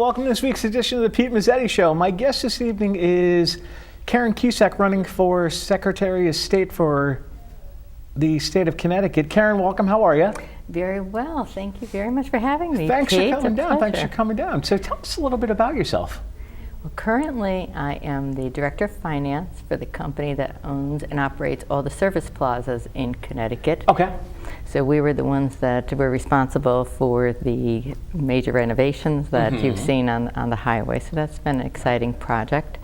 welcome to this week's edition of the Pete Mezzetti Show. My guest this evening is Karen Cusick, running for Secretary of State for the state of Connecticut. Karen, welcome. How are you? Very well. Thank you very much for having me. Thanks Pete. for coming down. Thanks for coming down. So tell us a little bit about yourself. Well, currently, I am the Director of Finance for the company that owns and operates all the service plazas in Connecticut. Okay. So we were the ones that were responsible for the major renovations that you've seen on the highway. So that's been an exciting project.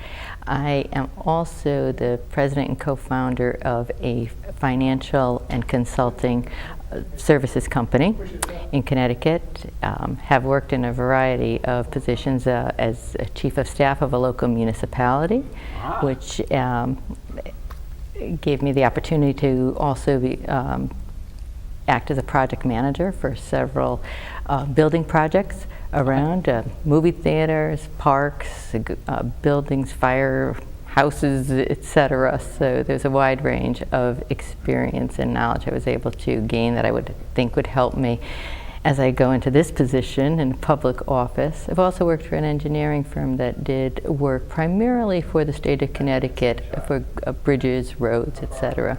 I am also the president and co-founder of a financial and consulting services company in Connecticut. Have worked in a variety of positions as a chief of staff of a local municipality, which gave me the opportunity to also be act as a project manager for several building projects around movie theaters, parks, buildings, fire houses, etc. So there's a wide range of experience and knowledge I was able to gain that I would think would help me as I go into this position in public office. I've also worked for an engineering firm that did work primarily for the state of Connecticut for bridges, roads, etc.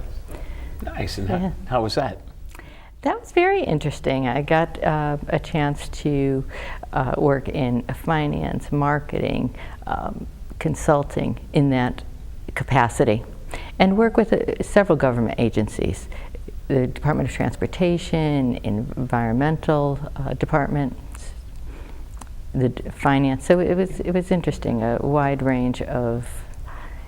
Nice. And how was that? That was very interesting. I got a chance to work in finance, marketing, consulting in that capacity, and work with several government agencies, the Department of Transportation, environmental departments, the finance. So it was interesting, a wide range of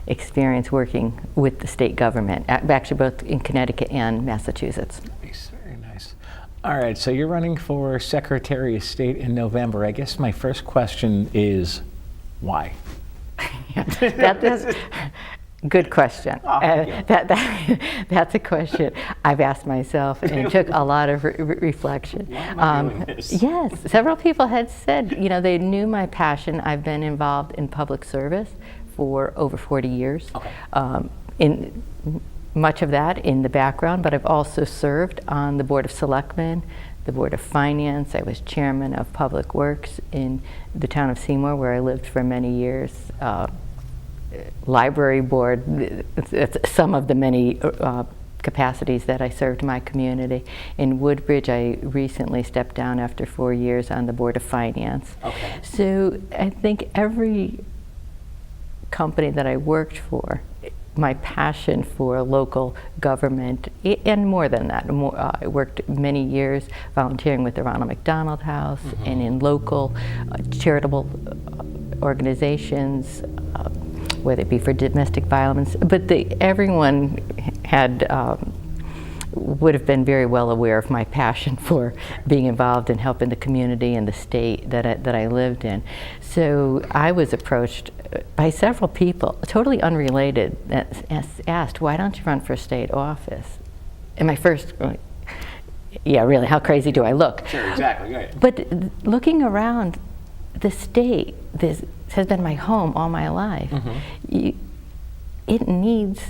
experience working with the state government, actually both in Connecticut and Massachusetts. Nice, very nice. All right, so you're running for Secretary of State in November. I guess my first question is, why? That's good question. That's a question I've asked myself, and it took a lot of reflection. Yes, several people had said, they knew my passion. I've been involved in public service for over 40 years. Okay. In much of that in the background, but I've also served on the Board of Selectmen, the Board of Finance. I was chairman of Public Works in the town of Seymour, where I lived for many years. Library board, some of the many capacities that I served my community. In Woodbridge, I recently stepped down after 4 years on the Board of Finance. Okay. So I think every company that I worked for, my passion for local government, and more than that, I worked many years volunteering with the Ronald McDonald House and in local charitable organizations, whether it be for domestic violence, but everyone would have been very well aware of my passion for being involved in helping the community and the state that I lived in. So I was approached by several people, totally unrelated, that asked, why don't you run for state office? And my first, yeah, really, how crazy do I look? Sure, exactly, right. But looking around, the state, this has been my home all my life. It needs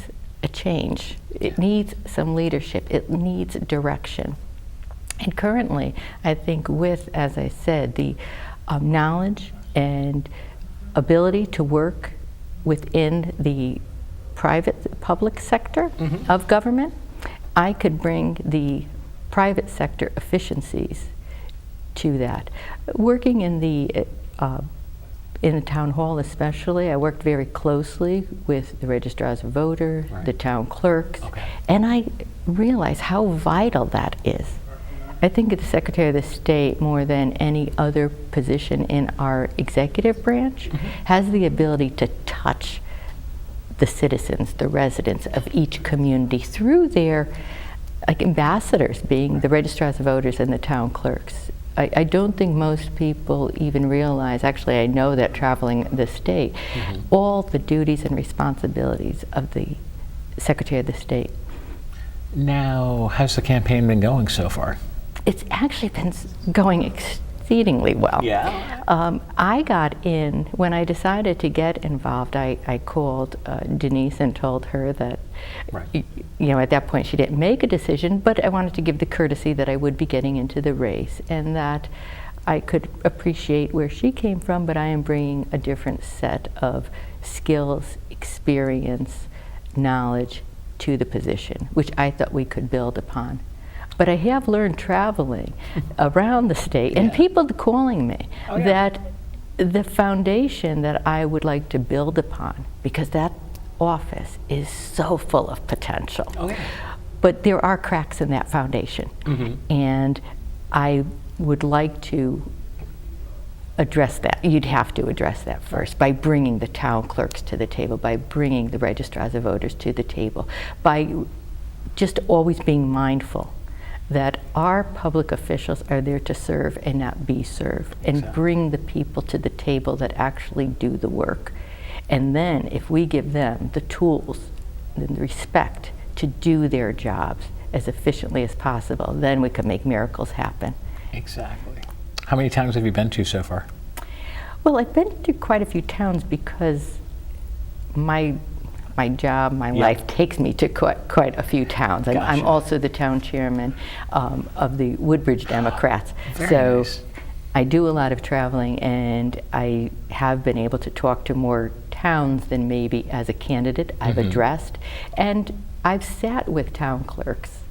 a change. It needs some leadership. It needs direction. And currently, I think with, as I said, the knowledge and ability to work within the public sector of government, I could bring the private sector efficiencies to that. Working in the town hall especially, I worked very closely with the registrars of voters, the town clerks, and I realized how vital that is. I think the Secretary of the State, more than any other position in our executive branch, has the ability to touch the citizens, the residents of each community through their ambassadors, being the registrars of voters and the town clerks. I don't think most people even realize, actually I know that traveling the state, all the duties and responsibilities of the Secretary of the State. Now, how's the campaign been going so far? It's actually been going exceedingly well. Yeah. I got in, when I decided to get involved, I called Denise and told her that, at that point she didn't make a decision, but I wanted to give the courtesy that I would be getting into the race, and that I could appreciate where she came from, but I am bringing a different set of skills, experience, knowledge to the position, which I thought we could build upon. But I have learned traveling around the state and people calling me that the foundation that I would like to build upon, because that office is so full of potential. But there are cracks in that foundation. And I would like to address that. You'd have to address that first by bringing the town clerks to the table, by bringing the registrars of voters to the table, by just always being mindful that our public officials are there to serve and not be served, and bring the people to the table that actually do the work. And then if we give them the tools and the respect to do their jobs as efficiently as possible, then we can make miracles happen. Exactly. How many towns have you been to so far? Well, I've been to quite a few towns because my job, my life takes me to quite a few towns. And I'm also the town chairman of the Woodbridge Democrats. So nice. I do a lot of traveling, and I have been able to talk to more towns than maybe as a candidate I've addressed. And I've sat with town clerks.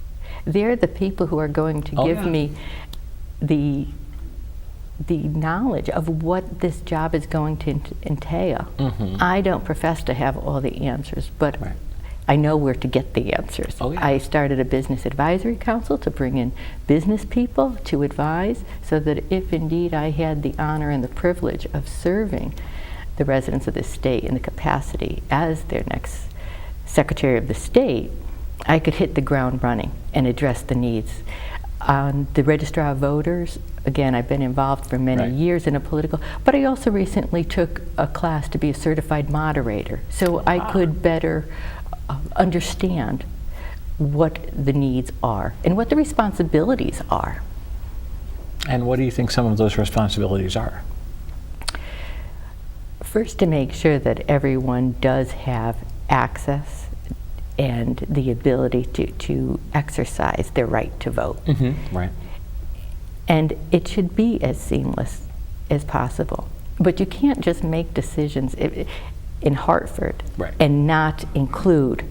They're the people who are going to give me the knowledge of what this job is going to entail. I don't profess to have all the answers, but I know where to get the answers. I started a business advisory council to bring in business people to advise, so that if indeed I had the honor and the privilege of serving the residents of this state in the capacity as their next Secretary of the State, I could hit the ground running and address the needs. On the Registrar of Voters, again, I've been involved for many years in a political, but I also recently took a class to be a certified moderator, so I could better understand what the needs are and what the responsibilities are. And what do you think some of those responsibilities are? First, to make sure that everyone does have access and the ability to exercise their right to vote. Right. And it should be as seamless as possible. But you can't just make decisions in Hartford and not include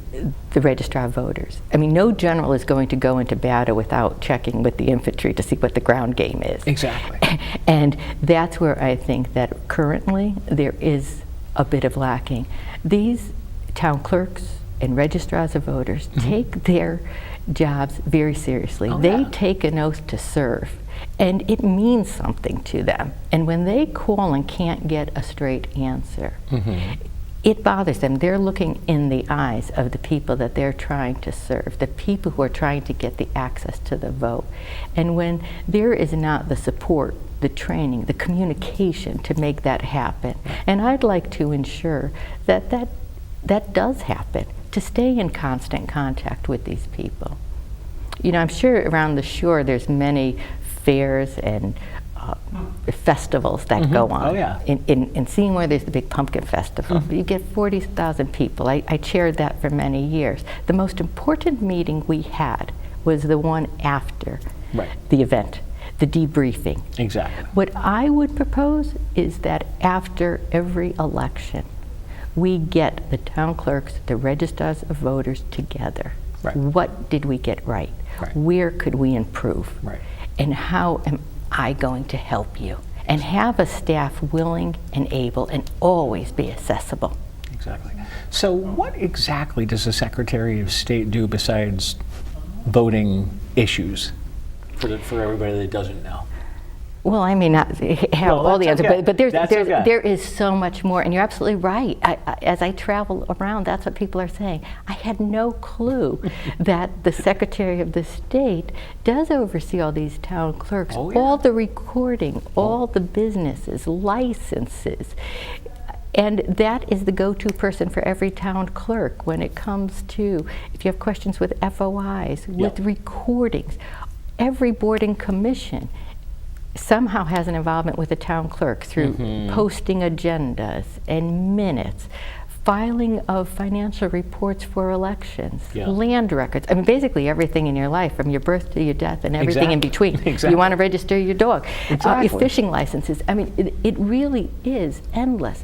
the registrar of voters. I mean, no general is going to go into battle without checking with the infantry to see what the ground game is. Exactly. And that's where I think that currently there is a bit of lacking. These town clerks and registrars of voters take their jobs very seriously. They take an oath to serve, and it means something to them. And when they call and can't get a straight answer, it bothers them. They're looking in the eyes of the people that they're trying to serve, the people who are trying to get the access to the vote. And when there is not the support, the training, the communication to make that happen, and I'd like to ensure that that does happen, to stay in constant contact with these people. You know, I'm sure around the shore there's many fairs and festivals that go on. In Seymour, there's the big pumpkin festival. You get 40,000 people. I chaired that for many years. The most important meeting we had was the one after the event, the debriefing. Exactly. What I would propose is that after every election, we get the town clerks, the registrars of voters together. What did we get right? Where could we improve? And how am I going to help you? And have a staff willing and able and always be accessible. Exactly. So what exactly does the Secretary of State do besides voting issues for everybody that doesn't know? Well, I may not have all the answers, but there is so much more, and you're absolutely right. As I travel around, that's what people are saying. I had no clue that the Secretary of the State does oversee all these town clerks, all the recording, all the businesses, licenses. And that is the go-to person for every town clerk when it comes to, if you have questions with FOIs, with recordings. Every board and commission somehow has an involvement with the town clerk through posting agendas and minutes, filing of financial reports for elections, Yeah. land records. I mean, basically everything in your life, from your birth to your death and everything in Exactly. between. Exactly. You want to register your dog, Exactly. your fishing licenses. I mean, it really is endless.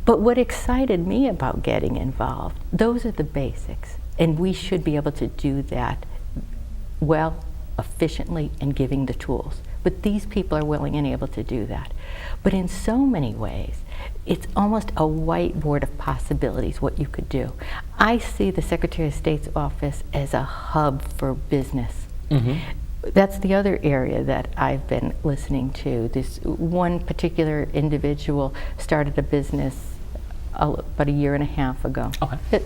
But what excited me about getting involved, those are the basics. And we should be able to do that well, efficiently, and giving the tools. But these people are willing and able to do that. But in so many ways, it's almost a whiteboard of possibilities what you could do. I see the Secretary of State's office as a hub for business. Mm-hmm. That's the other area that I've been listening to. This one particular individual started a business about a year and a half ago. Okay.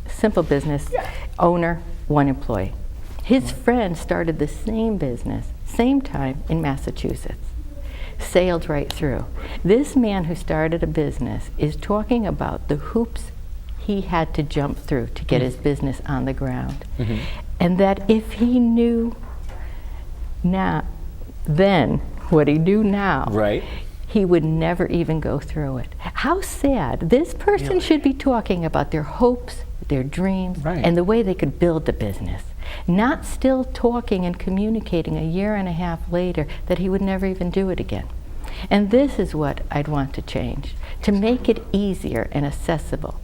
Simple business, Yeah. owner, one employee. His friend started the same business, same time in Massachusetts. Sailed right through. This man who started a business is talking about the hoops he had to jump through to get his business on the ground. Mm-hmm. And that if he knew then what he knew now, Right. he would never even go through it. How sad. This person should be talking about their hopes, their dreams, Right. and the way they could build the business. Not still talking and communicating a year and a half later that he would never even do it again. And this is what I'd want to change, to make it easier and accessible.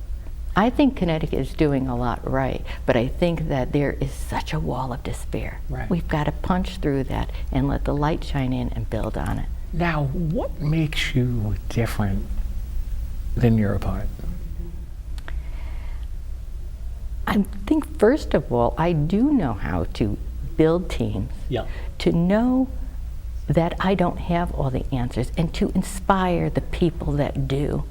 I think Connecticut is doing a lot right, but I think that there is such a wall of despair. Right. We've got to punch through that and let the light shine in and build on it. Now, what makes you different than your opponent? I think, first of all, I do know how to build teams, Yeah. to know that I don't have all the answers, and to inspire the people that do.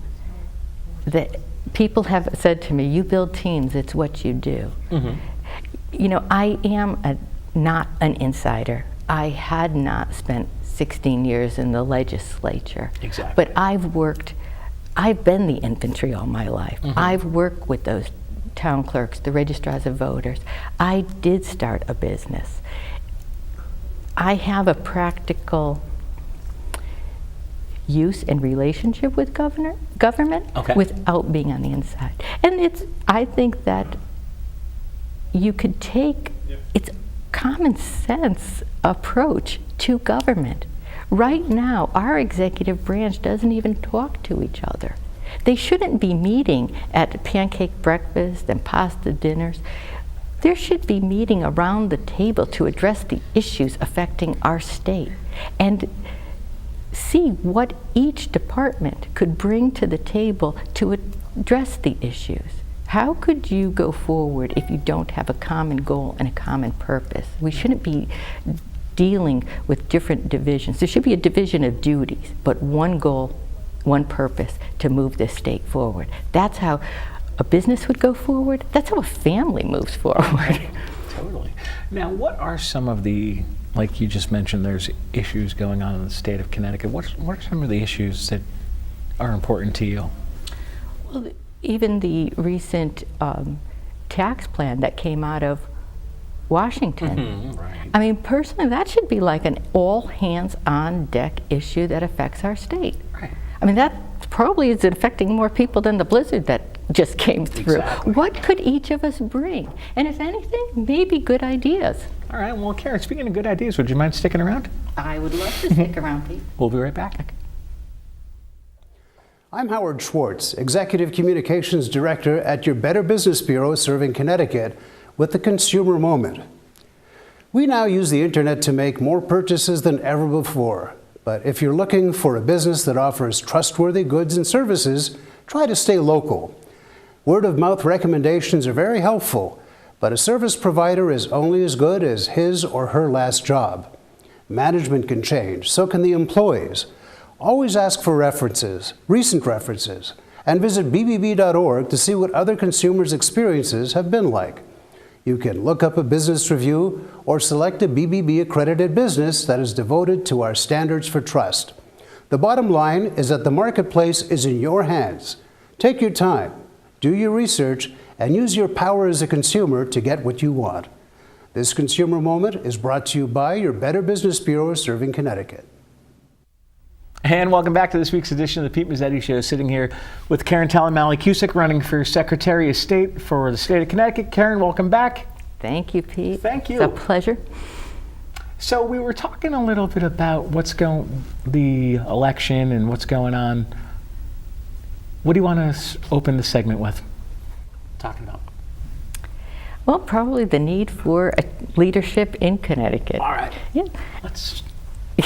That people have said to me, you build teams, it's what you do. Mm-hmm. You know, I am not an insider. I had not spent 16 years in the legislature. Exactly. But I've been the infantry all my life. Mm-hmm. I've worked with those town clerks, the registrars of voters. I did start a business. I have a practical use and relationship with government Okay. without being on the inside. And I think that you could take its common sense approach to government. Right now, our executive branch doesn't even talk to each other. They shouldn't be meeting at pancake breakfast and pasta dinners. There should be meeting around the table to address the issues affecting our state and see what each department could bring to the table to address the issues. How could you go forward if you don't have a common goal and a common purpose? We shouldn't be dealing with different divisions. There should be a division of duties, but one goal, one purpose to move this state forward. That's how a business would go forward. That's how a family moves forward. Totally. Now, what are some of the, like you just mentioned, there's issues going on in the state of Connecticut. What are some of the issues that are important to you? Well, even the recent tax plan that came out of Washington. Mm-hmm, right. I mean, personally, that should be like an all-hands-on-deck issue that affects our state. Right. I mean, that probably is affecting more people than the blizzard that just came through. Exactly. What could each of us bring? And if anything, maybe good ideas. All right, well, Karen, speaking of good ideas, would you mind sticking around? I would love to stick around, Pete. We'll be right back. I'm Howard Schwartz, Executive Communications Director at your Better Business Bureau serving Connecticut with the Consumer Moment. We now use the internet to make more purchases than ever before. But if you're looking for a business that offers trustworthy goods and services, try to stay local. Word-of-mouth recommendations are very helpful, but a service provider is only as good as his or her last job. Management can change, so can the employees. Always ask for references, recent references, and visit bbb.org to see what other consumers' experiences have been like. You can look up a business review or select a BBB accredited business that is devoted to our standards for trust. The bottom line is that the marketplace is in your hands. Take your time, do your research, and use your power as a consumer to get what you want. This Consumer Moment is brought to you by your Better Business Bureau serving Connecticut. And welcome back to this week's edition of the Pete Mezzetti Show. Sitting here with Karen Talamelli, Cusick, running for Secretary of State for the state of Connecticut. Karen, welcome back. Thank you, Pete. Thank you. It's a pleasure. So we were talking a little bit about the election and what's going on. What do you want to open the segment with? Talking about. Well, probably the need for a leadership in Connecticut. All right. Yeah. Let's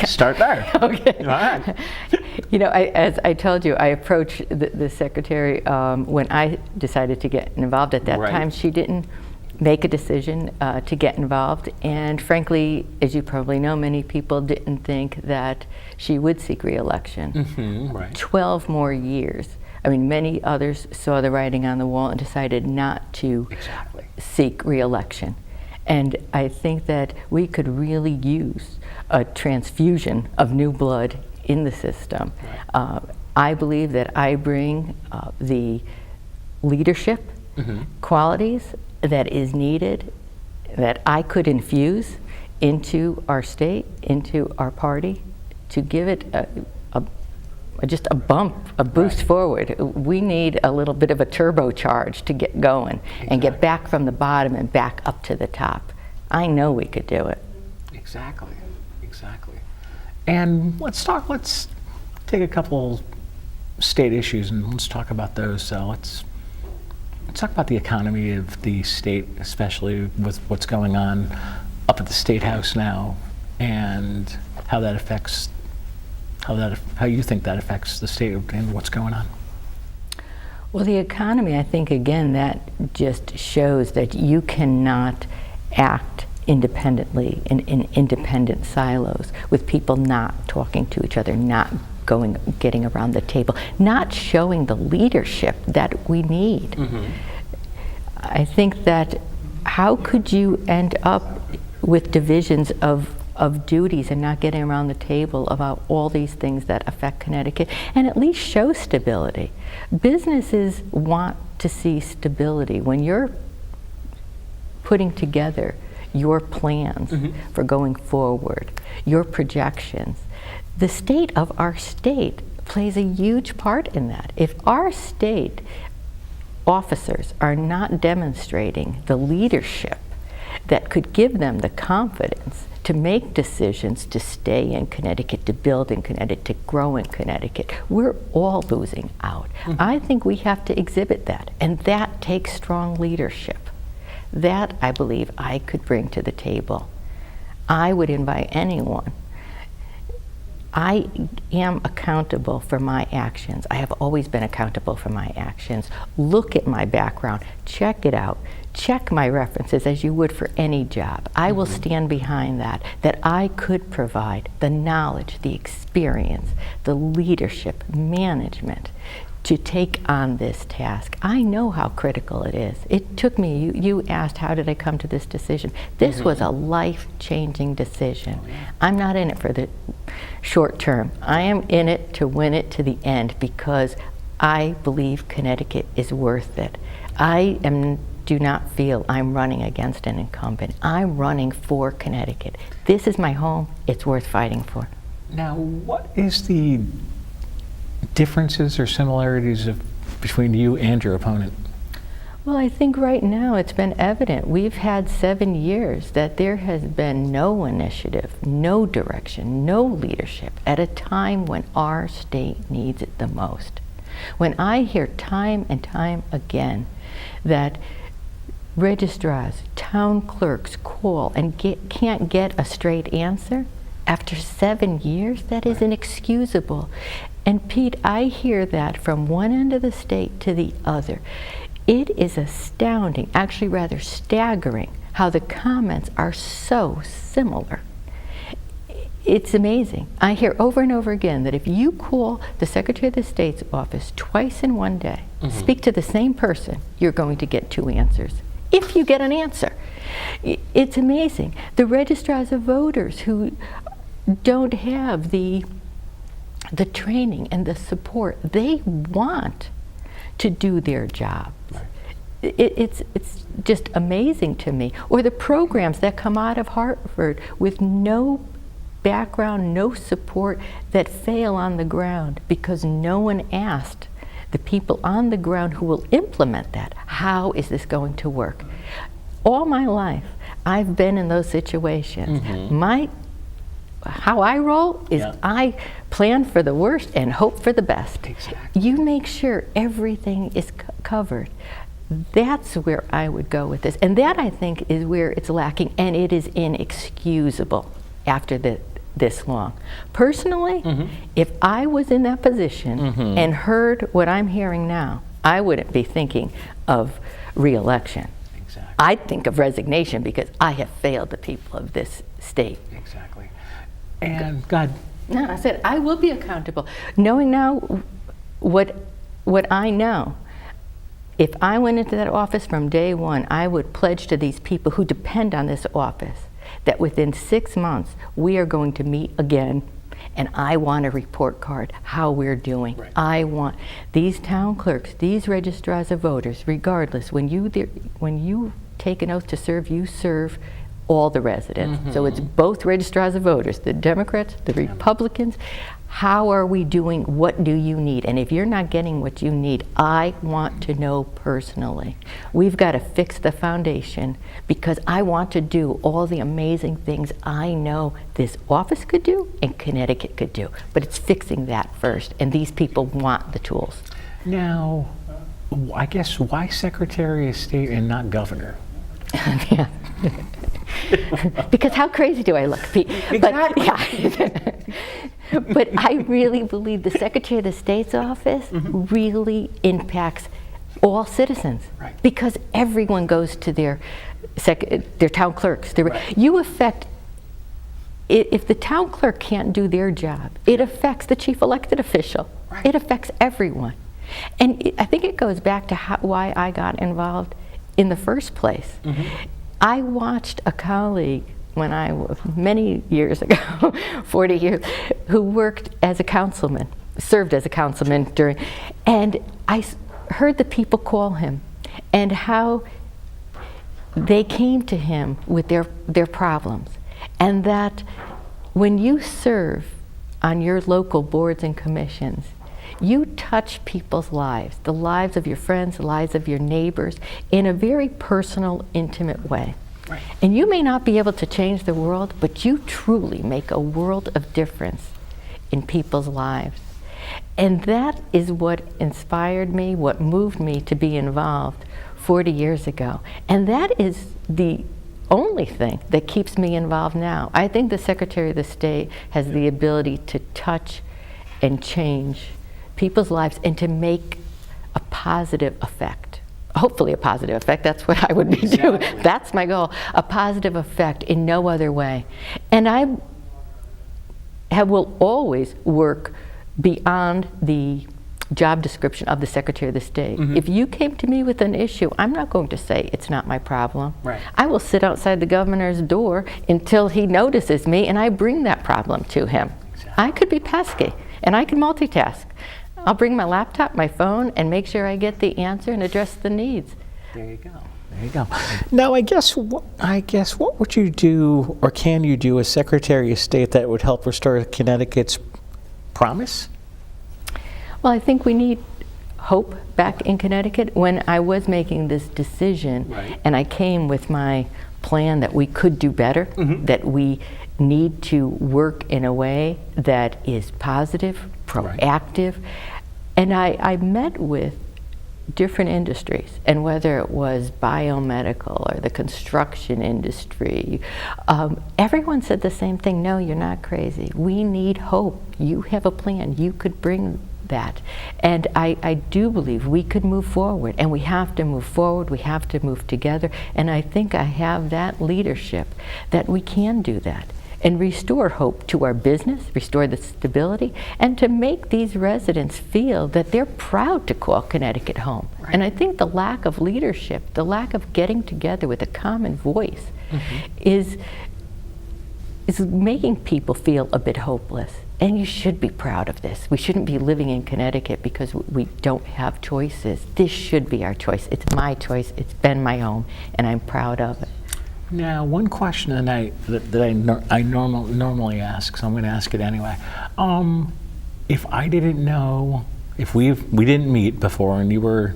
start there. Okay. All right. You know, as I told you, I approached the secretary when I decided to get involved at that Right. time. She didn't make a decision to get involved, and frankly, as you probably know, many people didn't think that she would seek re-election. Mm-hmm, right. 12 more years. I mean, many others saw the writing on the wall and decided not to Exactly. seek re-election. And I think that we could really use a transfusion of new blood in the system. Right. I believe that I bring the leadership qualities that is needed, that I could infuse into our state, into our party, to give it just a bump, a boost Right. forward. We need a little bit of a turbocharge to get going and get back from the bottom and back up to the top. I know we could do it. Exactly. And let's take a couple state issues and let's talk about those. So let's talk about the economy of the state, especially with what's going on up at the State House now, and how that affects how you think that affects the state and what's going on. Well, the economy, I think, again, that just shows that you cannot act independently in independent silos with people not talking to each other, not getting around the table, not showing the leadership that we need. I think that how could you end up with divisions of duties and not getting around the table about all these things that affect Connecticut, and at least show stability. Businesses want to see stability. When you're putting together your plans for going forward, your projections, the state of our state plays a huge part in that. If our state officers are not demonstrating the leadership that could give them the confidence to make decisions to stay in Connecticut, to build in Connecticut, to grow in Connecticut, we're all losing out. I think we have to exhibit that, and that takes strong leadership. That, I believe, I could bring to the table. I would invite anyone. I am accountable for my actions. I have always been accountable for my actions. Look at my background, check it out, check my references as you would for any job. I will stand behind that I could provide the knowledge, the experience, the leadership, management to take on this task. I know how critical it is. It took me, you asked, how did I come to this decision? This was a life-changing decision. I'm not in it for the short term. I am in it to win it to the end because I believe Connecticut is worth it. Do not feel I'm running against an incumbent. I'm running for Connecticut. This is my home. It's worth fighting for. Now, what is the differences or similarities between you and your opponent? Well, I think right now it's been evident. We've had 7 years that there has been no initiative, no direction, no leadership at a time when our state needs it the most. When I hear time and time again that registrars, town clerks call and can't get a straight answer after 7 years, that is inexcusable. And Pete, I hear that from one end of the state to the other. It is astounding, actually rather staggering, how the comments are so similar. It's amazing. I hear over and over again that if you call the Secretary of the State's office twice in one day, speak to the same person, you're going to get 2 answers. If you get an answer. It's amazing. The registrars of voters who don't have the training and the support they want to do their job. Right. It's just amazing to me. Or the programs that come out of Hartford with no background, no support, that fail on the ground because no one asked the people on the ground who will implement that, how is this going to work? All my life, I've been in those situations. How I roll is I plan for the worst and hope for the best. Exactly. You make sure everything is covered. That's where I would go with this. And that, I think, is where it's lacking, and it is inexcusable after this long. Personally, if I was in that position and heard what I'm hearing now, I wouldn't be thinking of re-election. Exactly. I'd think of resignation because I have failed the people of this state. Exactly. And God. No, I said I will be accountable. Knowing now what I know, if I went into that office from day one, I would pledge to these people who depend on this office that within 6 months we are going to meet again, and I want a report card how we're doing. Right. I want these town clerks, these registrars of voters, regardless, when you take an oath to serve, you serve all the residents. So it's both registrars of voters, the Democrats, the Republicans. How are we doing? What do you need? And if you're not getting what you need, I want to know personally. We've got to fix the foundation because I want to do all the amazing things I know this office could do and Connecticut could do. But it's fixing that first, and these people want the tools. Now, I guess why Secretary of State and not Governor? Yeah. Because how crazy do I look, Pete? Exactly. But I really believe the Secretary of the State's office really impacts all citizens. Right. Because everyone goes to their town clerks. Right. You affect, if the town clerk can't do their job, it affects the chief elected official. Right. It affects everyone. And I think it goes back to why I got involved in the first place. I watched a colleague when I was many years ago, 40 years, who worked as a councilman, served as a councilman during, and I heard the people call him and how they came to him with their problems. And that when you serve on your local boards and commissions, you touch people's lives, the lives of your friends, the lives of your neighbors, in a very personal, intimate way. Right. And you may not be able to change the world, but you truly make a world of difference in people's lives. And that is what inspired me, what moved me to be involved 40 years ago. And that is the only thing that keeps me involved now. I think the Secretary of the State has the ability to touch and change people's lives and to make a positive effect. Hopefully a positive effect, that's what I would be doing. That's my goal, a positive effect in no other way. And I will always work beyond the job description of the Secretary of the State. If you came to me with an issue, I'm not going to say it's not my problem. Right. I will sit outside the governor's door until he notices me and I bring that problem to him. Exactly. I could be pesky and I can multitask. I'll bring my laptop, my phone, and make sure I get the answer and address the needs. There you go. There you go. Now, I guess what would you do, or can you do, as Secretary of State that would help restore Connecticut's promise? Well, I think we need hope back in Connecticut. When I was making this decision, Right. and I came with my plan that we could do better, that we need to work in a way that is positive, proactive. And I met with different industries, and whether it was biomedical or the construction industry, everyone said the same thing: no, you're not crazy. We need hope. You have a plan. You could bring that. And I do believe we could move forward, and we have to move forward. We have to move together. And I think I have that leadership that we can do that and restore hope to our business, restore the stability, and to make these residents feel that they're proud to call Connecticut home. Right. And I think the lack of leadership, the lack of getting together with a common voice is making people feel a bit hopeless. And you should be proud of this. We shouldn't be living in Connecticut because we don't have choices. This should be our choice. It's my choice. It's been my home, and I'm proud of it. Now, one question normally ask, so I'm going to ask it anyway. If I didn't know, if we didn't meet before, and we were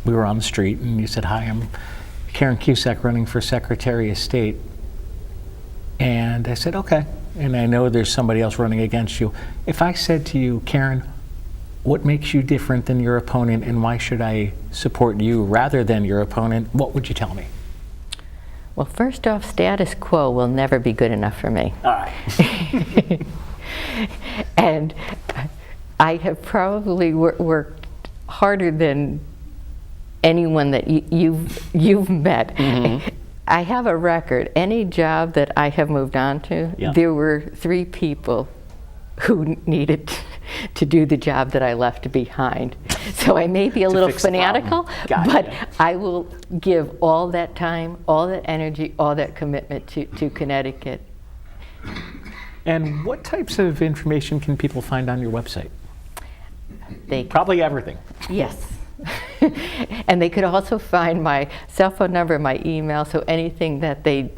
on the street, and you said, "Hi, I'm Karen Cusick, running for Secretary of State," and I said, "Okay," and I know there's somebody else running against you. If I said to you, "Karen, what makes you different than your opponent, and why should I support you rather than your opponent?" what would you tell me? Well, first off, status quo will never be good enough for me. All right. And I have probably worked harder than anyone that you've met. Mm-hmm. I have a record. Any job that I have moved on to, Yeah. there were 3 people who needed to do the job that I left behind. So I may be a little fix the fanatical, problem. but Gotcha. I will give all that time, all that energy, all that commitment to Connecticut. And what types of information can people find on your website? They Probably everything. Yes. And they could also find my cell phone number, my email, so anything that they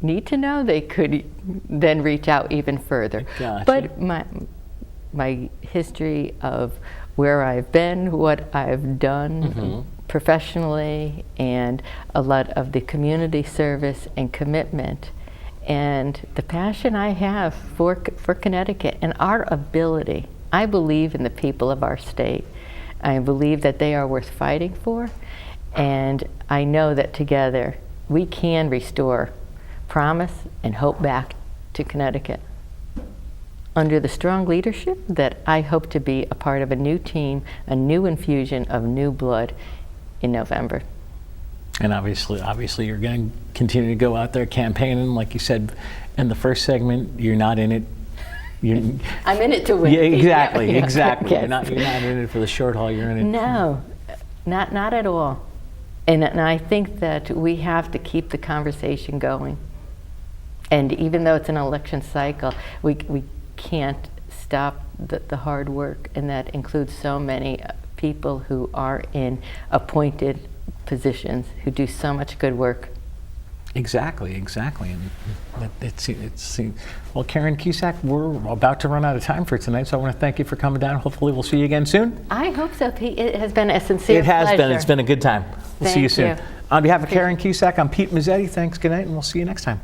need to know, they could then reach out even further. Gotcha. But my history of where I've been, what I've done professionally, and a lot of the community service and commitment, and the passion I have for Connecticut and our ability. I believe in the people of our state. I believe that they are worth fighting for, and I know that together we can restore promise and hope back to Connecticut under the strong leadership that I hope to be a part of a new team, a new infusion of new blood in November. And obviously, you're going to continue to go out there campaigning, like you said in the first segment. You're not in it. I'm in it to win. Yeah, exactly, Yeah. exactly. Yes. You're not in it for the short haul. You're in it. No, not at all. And I think that we have to keep the conversation going. And even though it's an election cycle, we can't stop the hard work, and that includes so many people who are in appointed positions who do so much good work. Exactly. And well, Karen Cusick, we're about to run out of time for tonight, so I want to thank you for coming down. Hopefully, we'll see you again soon. I hope so, Pete. It has been a sincere pleasure. It has been. It's been a good time. We'll see you Thank soon. you. On behalf of Karen Cusick, I'm Pete Mezzetti. Thanks. Good night, and we'll see you next time.